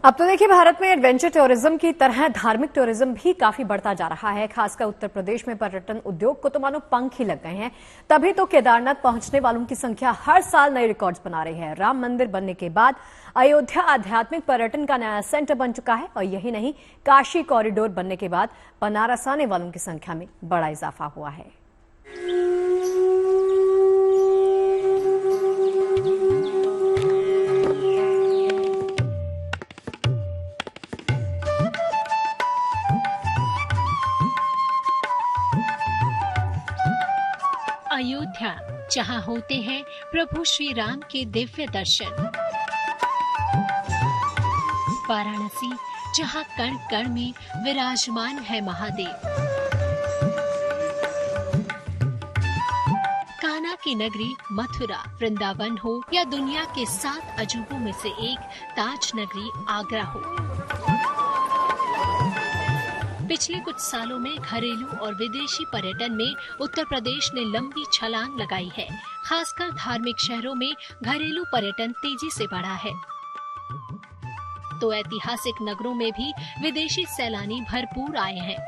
अब तो देखिए, भारत में एडवेंचर टूरिज्म की तरह धार्मिक टूरिज्म भी काफी बढ़ता जा रहा है। खासकर उत्तर प्रदेश में पर्यटन उद्योग को तो मानो पंख ही लग गए हैं। तभी तो केदारनाथ पहुंचने वालों की संख्या हर साल नए रिकॉर्ड्स बना रही है। राम मंदिर बनने के बाद अयोध्या आध्यात्मिक पर्यटन का नया सेंटर बन चुका है और यही नहीं, काशी कॉरिडोर बनने के बाद बनारस आने वालों की संख्या में बड़ा इजाफा हुआ है। अयोध्या, जहां होते हैं प्रभु श्री राम के दिव्य दर्शन। वाराणसी, जहां कण कण में विराजमान है महादेव। कान्हा की नगरी मथुरा, वृंदावन हो या दुनिया के 7 अजूबों में से एक ताज नगरी आगरा हो। पिछले कुछ सालों में घरेलू और विदेशी पर्यटन में उत्तर प्रदेश ने लंबी छलांग लगाई है। खासकर धार्मिक शहरों में घरेलू पर्यटन तेजी से बढ़ा है, तो ऐतिहासिक नगरों में भी विदेशी सैलानी भरपूर आए हैं।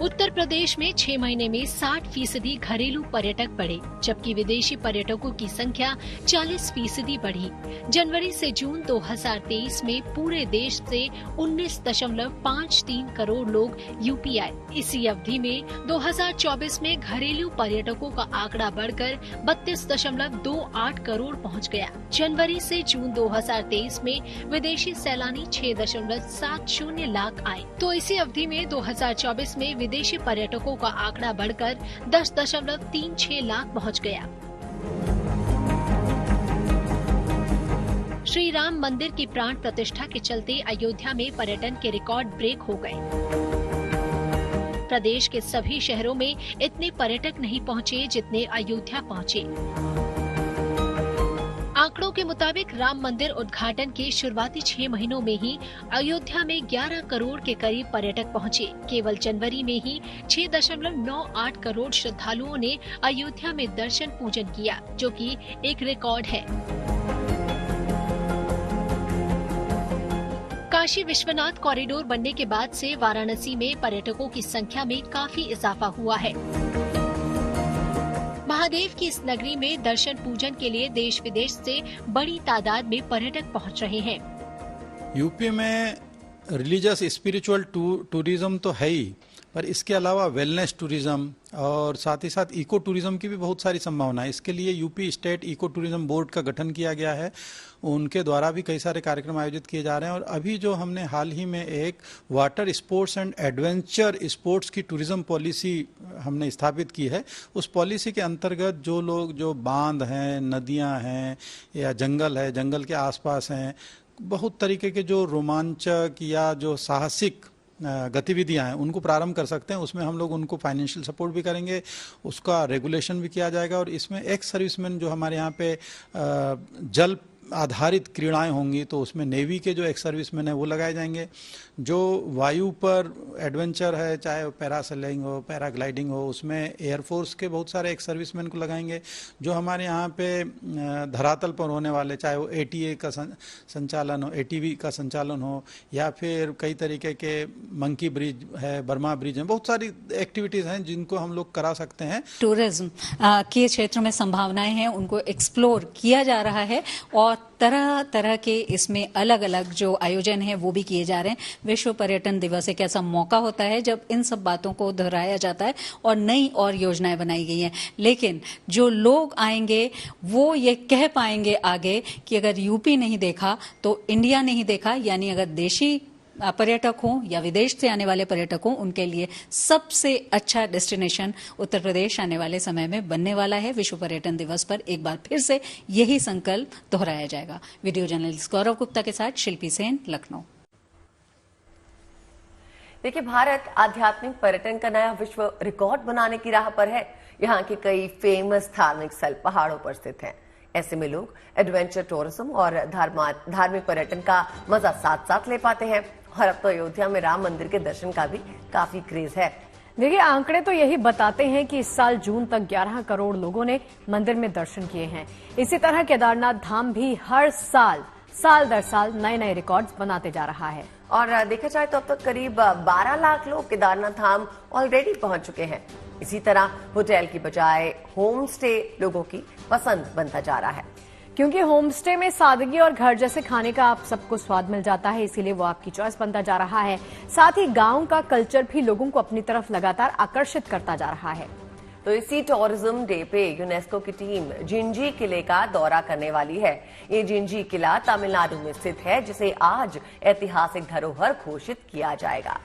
उत्तर प्रदेश में 6 महीने में 60% घरेलू पर्यटक बढ़े, जबकि विदेशी पर्यटकों की संख्या 40% बढ़ी। जनवरी से जून 2023 में पूरे देश से 19.53 करोड़ लोग यूपी आए। इसी अवधि में 2024 में घरेलू पर्यटकों का आंकड़ा बढ़कर 32.28 करोड़ पहुंच गया। जनवरी से जून 2023 में विदेशी सैलानी 6.70 लाख आए, तो इसी अवधि में 2024 में विदेशी पर्यटकों का आंकड़ा बढ़कर 10.36 लाख पहुंच गया। श्री राम मंदिर की प्राण प्रतिष्ठा के चलते अयोध्या में पर्यटन के रिकॉर्ड ब्रेक हो गए। प्रदेश के सभी शहरों में इतने पर्यटक नहीं पहुंचे जितने अयोध्या पहुंचे। आंकड़ों के मुताबिक राम मंदिर उद्घाटन के शुरुआती 6 महीनों में ही अयोध्या में 11 करोड़ के करीब पर्यटक पहुंचे। केवल जनवरी में ही 6.98 करोड़ श्रद्धालुओं ने अयोध्या में दर्शन पूजन किया, जो कि एक रिकॉर्ड है। काशी विश्वनाथ कॉरिडोर बनने के बाद से वाराणसी में पर्यटकों की संख्या में काफी इजाफा हुआ है। महादेव की इस नगरी में दर्शन पूजन के लिए देश विदेश से बड़ी तादाद में पर्यटक पहुंच रहे हैं। यूपी में रिलीजियस स्पिरिचुअल टूरिज्म तो है ही, पर इसके अलावा वेलनेस टूरिज्म और साथ ही साथ इको टूरिज्म की भी बहुत सारी संभावना है। इसके लिए UP state eco tourism board का गठन किया गया है। उनके द्वारा भी कई सारे कार्यक्रम आयोजित किए जा रहे हैं और अभी जो हमने हाल ही में एक water sports and adventure sports की टूरिज्म पॉलिसी हमने स्थापित की है, उस पॉलिसी के अंतर्गत जो लोग जो बांध हैं, नदियां हैं या जंगल है, जंगल के आसपास हैं, बहुत तरीके के जो रोमांचक या जो साहसिक गतिविधियां हैं उनको प्रारंभ कर सकते हैं। उसमें हम लोग उनको फाइनेंशियल सपोर्ट भी करेंगे, उसका रेगुलेशन भी किया जाएगा और इसमें एक्स सर्विसमैन जो हमारे यहाँ पे जल आधारित क्रीड़ाएं होंगी तो उसमें नेवी के जो एक्स सर्विसमैन है वो लगाए जाएंगे। जो वायु पर एडवेंचर है, चाहे वो पैरासेलिंग हो, पैराग्लाइडिंग हो, उसमें एयरफोर्स के बहुत सारे एक्स सर्विसमैन को लगाएंगे। जो हमारे यहाँ पे धरातल पर होने वाले, चाहे वो एटीए का संचालन हो, एटीवी का संचालन हो या फिर कई तरीके के मंकी ब्रिज है, बर्मा ब्रिज है, बहुत सारी एक्टिविटीज हैं जिनको हम लोग करा सकते हैं। टूरिज्म के क्षेत्र में संभावनाएं हैं, उनको एक्सप्लोर किया जा रहा है और तरह तरह के इसमें अलग अलग जो आयोजन है वो भी किए जा रहे हैं। विश्व पर्यटन दिवस एक ऐसा मौका होता है जब इन सब बातों को दोहराया जाता है और नई और योजनाएं बनाई गई हैं। लेकिन जो लोग आएंगे वो ये कह पाएंगे आगे कि अगर यूपी नहीं देखा तो इंडिया नहीं देखा, यानी अगर देशी पर्यटक हों या विदेश से आने वाले पर्यटक हों, उनके लिए सबसे अच्छा डेस्टिनेशन उत्तर प्रदेश आने वाले समय में बनने वाला है। विश्व पर्यटन दिवस पर एक बार फिर से यही संकल्प दोहराया जाएगा। वीडियो जर्नलिस्ट गौरव गुप्ता के साथ शिल्पी सेन, लखनऊ। देखिए, भारत आध्यात्मिक पर्यटन का नया विश्व रिकॉर्ड बनाने की राह पर है। यहाँ के कई फेमस धार्मिक स्थल पहाड़ों पर स्थित हैं। ऐसे में लोग एडवेंचर टूरिज्म और धार्मिक पर्यटन का मजा साथ साथ ले पाते हैं। और अब तो अयोध्या में राम मंदिर के दर्शन का भी काफी क्रेज है। देखिए, आंकड़े तो यही बताते हैं कि इस साल जून तक 11 करोड़ लोगों ने मंदिर में दर्शन किए हैं। इसी तरह केदारनाथ धाम भी हर साल दर साल नए नए रिकॉर्ड्स बनाते जा रहा है। और देखा जाए तो अब तक करीब 12 लाख लोग केदारनाथ धाम ऑलरेडी पहुंच चुके हैं। इसी तरह होटल की बजाय होम स्टे लोगों की पसंद बनता जा रहा है, क्योंकि होम स्टे में सादगी और घर जैसे खाने का आप सबको स्वाद मिल जाता है, इसीलिए वो आपकी चॉइस बनता जा रहा है। साथ ही गांव का कल्चर भी लोगों को अपनी तरफ लगातार आकर्षित करता जा रहा है। तो इसी टूरिज्म डे पे यूनेस्को की टीम जिंजी किले का दौरा करने वाली है। ये जिंजी किला तमिलनाडु में स्थित है, जिसे आज ऐतिहासिक धरोहर घोषित किया जाएगा।